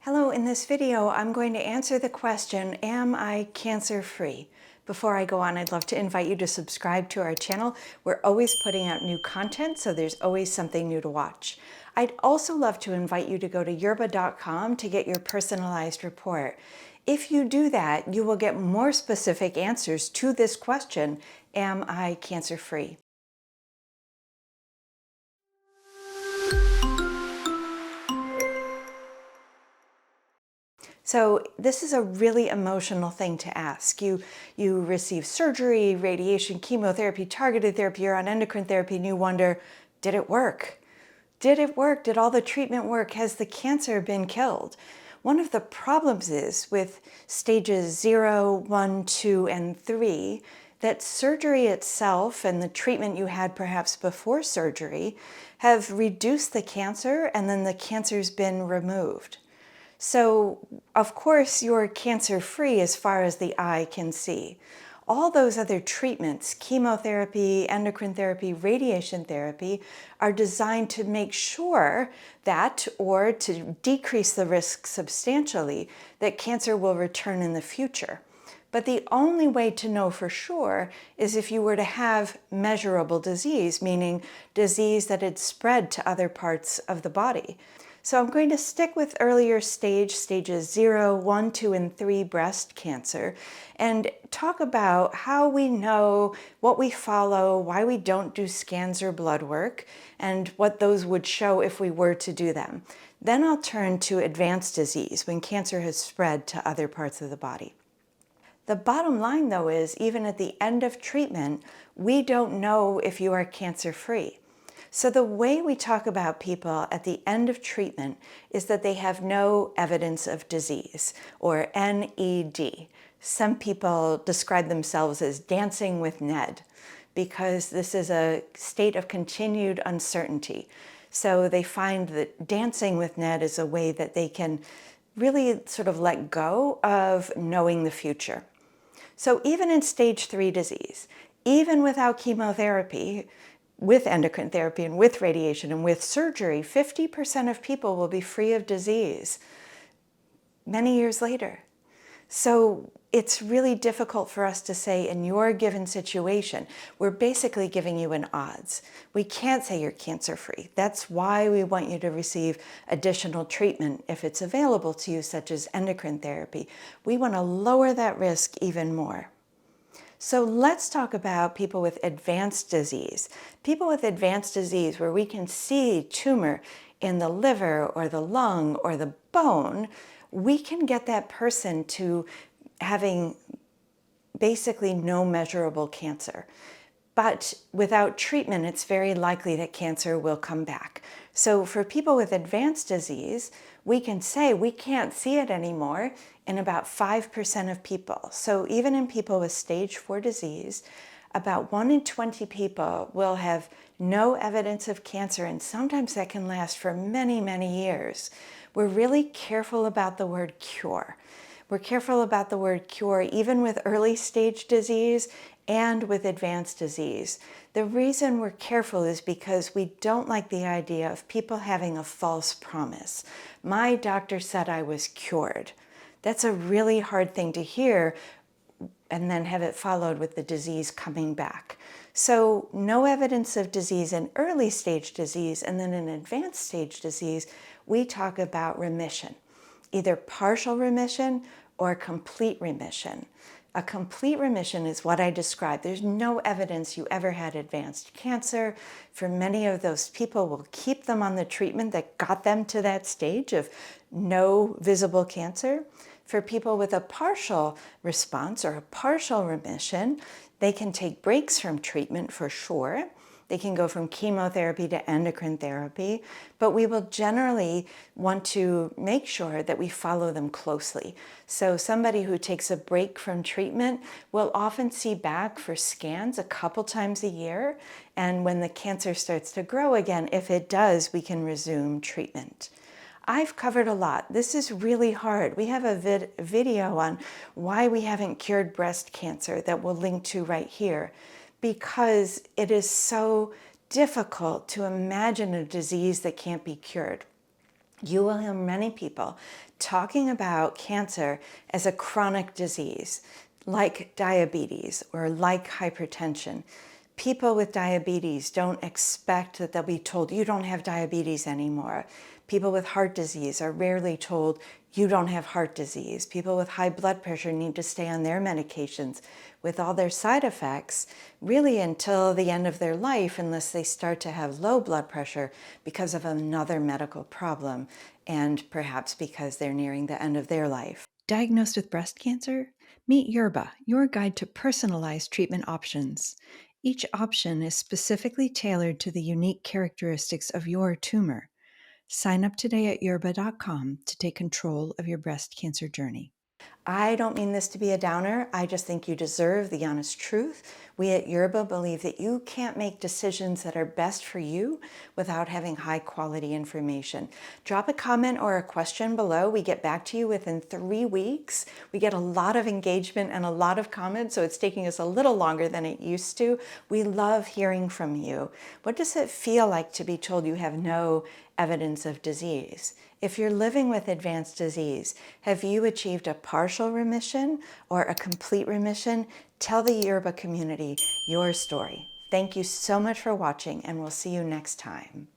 Hello, in this video, I'm going to answer the question, am I cancer-free? Before I go on, I'd love to invite you to subscribe to our channel. We're always putting out new content, so there's always something new to watch. I'd also love to invite you to go to yerbba.com to get your personalized report. If you do that, you will get more specific answers to this question, am I cancer-free? So this is a really emotional thing to ask. You receive surgery, radiation, chemotherapy, targeted therapy, you're on endocrine therapy, and you wonder, did it work? Did it work? Did all the treatment work? Has the cancer been killed? One of the problems is with stages 0, 1, 2, and 3, that surgery itself and the treatment you had perhaps before surgery have reduced the cancer, and then the cancer's been removed. So, of course, you're cancer-free as far as the eye can see. All those other treatments, chemotherapy, endocrine therapy, radiation therapy, are designed to make sure that, or to decrease the risk substantially, that cancer will return in the future. But the only way to know for sure is if you were to have measurable disease, meaning disease that had spread to other parts of the body. So I'm going to stick with earlier stages 0, 1, 2, and 3 breast cancer and talk about how we know, what we follow, why we don't do scans or blood work, and what those would show if we were to do them. Then I'll turn to advanced disease, when cancer has spread to other parts of the body. The bottom line, though, is even at the end of treatment, we don't know if you are cancer-free. So the way we talk about people at the end of treatment is that they have no evidence of disease, or NED. Some people describe themselves as dancing with NED, because this is a state of continued uncertainty. So they find that dancing with NED is a way that they can really sort of let go of knowing the future. So even in stage 3 disease, even without chemotherapy, with endocrine therapy and with radiation and with surgery, 50% of people will be free of disease many years later. So it's really difficult for us to say in your given situation, we're basically giving you an odds. We can't say you're cancer-free. That's why we want you to receive additional treatment if it's available to you, such as endocrine therapy. We want to lower that risk even more. So let's talk about people with advanced disease. People with advanced disease where we can see tumor in the liver or the lung or the bone, we can get that person to having basically no measurable cancer. But without treatment, it's very likely that cancer will come back. So for people with advanced disease, we can say we can't see it anymore in about 5% of people. So even in people with stage 4 disease, about 1 in 20 people will have no evidence of cancer, and sometimes that can last for many, many years. We're really careful about the word cure. We're careful about the word cure even with early stage disease and with advanced disease. The reason we're careful is because we don't like the idea of people having a false promise. My doctor said I was cured. That's a really hard thing to hear, and then have it followed with the disease coming back. So no evidence of disease in early stage disease, and then in advanced stage disease, we talk about remission, either partial remission or complete remission. A complete remission is what I described. There's no evidence you ever had advanced cancer. For many of those people, we'll keep them on the treatment that got them to that stage of no visible cancer. For people with a partial response or a partial remission, they can take breaks from treatment for sure. They can go from chemotherapy to endocrine therapy, but we will generally want to make sure that we follow them closely. So somebody who takes a break from treatment will often see back for scans a couple times a year, and when the cancer starts to grow again, if it does, we can resume treatment. I've covered a lot. This is really hard. We have a video on why we haven't cured breast cancer that we'll link to right here, because it is so difficult to imagine a disease that can't be cured. You will hear many people talking about cancer as a chronic disease, like diabetes or like hypertension. People with diabetes don't expect that they'll be told, you don't have diabetes anymore. People with heart disease are rarely told, you don't have heart disease. People with high blood pressure need to stay on their medications with all their side effects, really until the end of their life, unless they start to have low blood pressure because of another medical problem, and perhaps because they're nearing the end of their life. Diagnosed with breast cancer? Meet Yerbba, your guide to personalized treatment options. Each option is specifically tailored to the unique characteristics of your tumor. Sign up today at yerbba.com to take control of your breast cancer journey. I don't mean this to be a downer. I just think you deserve the honest truth. We at Yerbba believe that you can't make decisions that are best for you without having high quality information. Drop a comment or a question below. We get back to you within 3 weeks. We get a lot of engagement and a lot of comments, so it's taking us a little longer than it used to. We love hearing from you. What does it feel like to be told you have no evidence of disease? If you're living with advanced disease, have you achieved a partial remission or a complete remission? Tell the Yerbba community your story. Thank you so much for watching, and we'll see you next time.